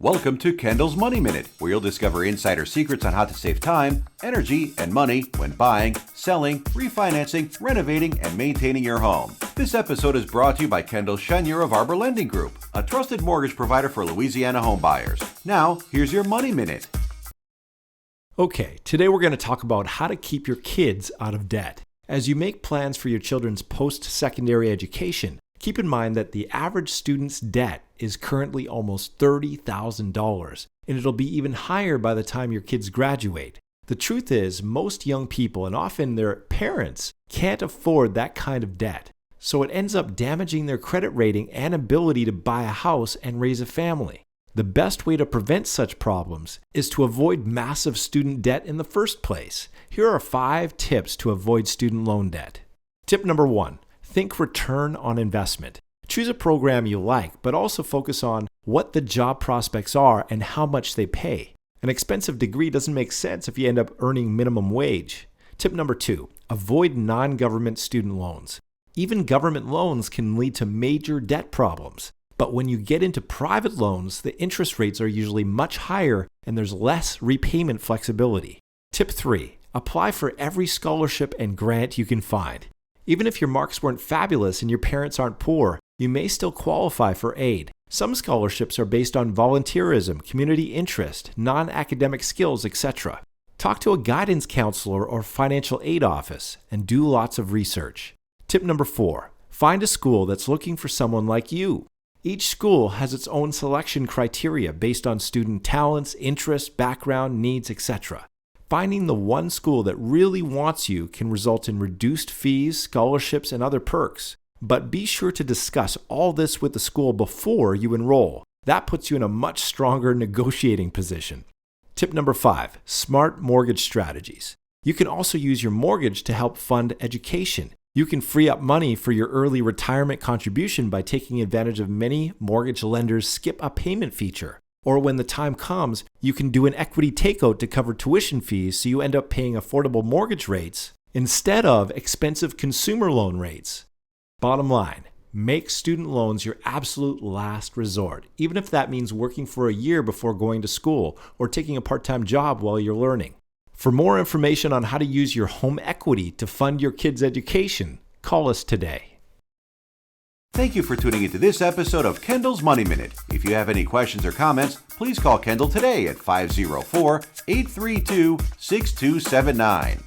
Welcome to Kendall's Money Minute, where you'll discover insider secrets on how to save time, energy, and money when buying, selling, refinancing, renovating, and maintaining your home. This episode is brought to you by Kendall Chenier of Arbor Lending Group, a trusted mortgage provider for Louisiana home buyers. Now, here's your Money Minute. Okay, today we're going to talk about how to keep your kids out of debt. As you make plans for your children's post-secondary education, keep in mind that the average student's debt is currently almost $30,000, and it'll be even higher by the time your kids graduate. The truth is, most young people, and often their parents, can't afford that kind of debt, so it ends up damaging their credit rating and ability to buy a house and raise a family. The best way to prevent such problems is to avoid massive student debt in the first place. Here are 5 tips to avoid student loan debt. Tip number 1. Think return on investment. Choose a program you like, but also focus on what the job prospects are and how much they pay. An expensive degree doesn't make sense if you end up earning minimum wage. Tip number 2. Avoid non-government student loans. Even government loans can lead to major debt problems. But when you get into private loans, the interest rates are usually much higher and there's less repayment flexibility. Tip 3. Apply for every scholarship and grant you can find. Even if your marks weren't fabulous and your parents aren't poor, you may still qualify for aid. Some scholarships are based on volunteerism, community interest, non-academic skills, etc. Talk to a guidance counselor or financial aid office and do lots of research. Tip number 4. Find a school that's looking for someone like you. Each school has its own selection criteria based on student talents, interests, background, needs, etc. Finding the one school that really wants you can result in reduced fees, scholarships, and other perks. But be sure to discuss all this with the school before you enroll. That puts you in a much stronger negotiating position. Tip number 5. Smart mortgage strategies. You can also use your mortgage to help fund education. You can free up money for your early retirement contribution by taking advantage of many mortgage lenders' skip a payment feature. Or when the time comes, you can do an equity takeout to cover tuition fees so you end up paying affordable mortgage rates instead of expensive consumer loan rates. Bottom line, make student loans your absolute last resort, even if that means working for a year before going to school or taking a part-time job while you're learning. For more information on how to use your home equity to fund your kids' education, call us today. Thank you for tuning into this episode of Kendall's Money Minute. If you have any questions or comments, please call Kendall today at 504-832-6279.